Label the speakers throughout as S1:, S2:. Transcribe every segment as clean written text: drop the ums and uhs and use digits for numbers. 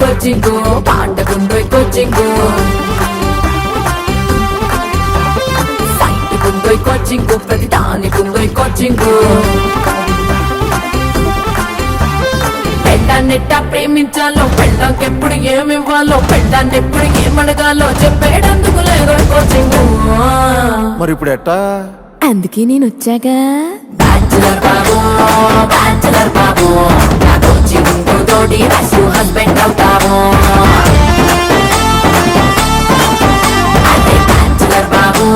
S1: Coaching పాటకుందో coaching సైట్కుందో coaching ప్రతి దానికుందో coaching పెళ్ళాన్నెట్టా ప్రేమించాలో పెళ్ళాకెప్పుడు ఏమివ్వాలో పెళ్ళాన్నెప్పుడు ఏమడగాలో చెప్పేటందుకు లేదు coaching.
S2: మరి ఇప్పుడు ఎట్టా?
S1: అందుకే నేను వచ్చాగా బ్యాచులర్ బాబు బ్యాచులర్ బాబు నా కోచింగ్ తోటి రాసు హస్బెండ్ అవుతాము. అదే బ్యాచులర్ బాబు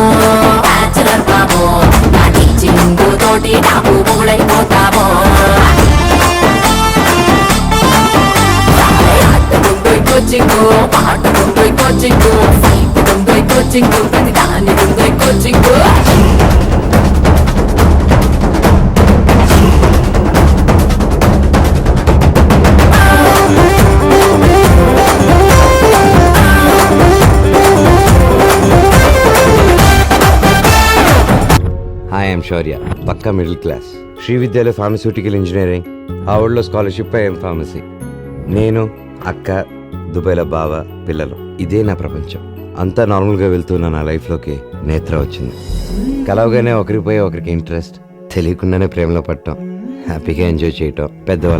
S1: బ్యాచులర్ బాబు నా టీచింగ్ తోటి నాకు మూడైపోతాము. ఆటకుందో కోచింగ్ పాటకుందో కోచింగ్ సైట్కుందో కోచింగ్ ప్రతి దానికుందో కోచింగ్.
S3: హాయ్ ఐఎమ్ శౌర్య, పక్కా మిడిల్ క్లాస్. శ్రీవిద్యలో ఫార్మస్యూటికల్ ఇంజనీరింగ్, హార్వర్డ్లో స్కాలర్షిప్ ఐఎం ఫార్మసీ. నేను, అక్క, దుబాయ్లో బావ, పిల్లలు. ఇదే నా ప్రపంచం. అంతా నార్మల్గా వెళ్తున్న నా లైఫ్లోకి నేత్ర వచ్చింది. కలవగానే ఒకరిపోయి ఒకరికి ఇంట్రెస్ట్, తెలియకుండానే ప్రేమలో పడటం, హ్యాపీగా ఎంజాయ్ చేయటం, పెద్దవాళ్ళ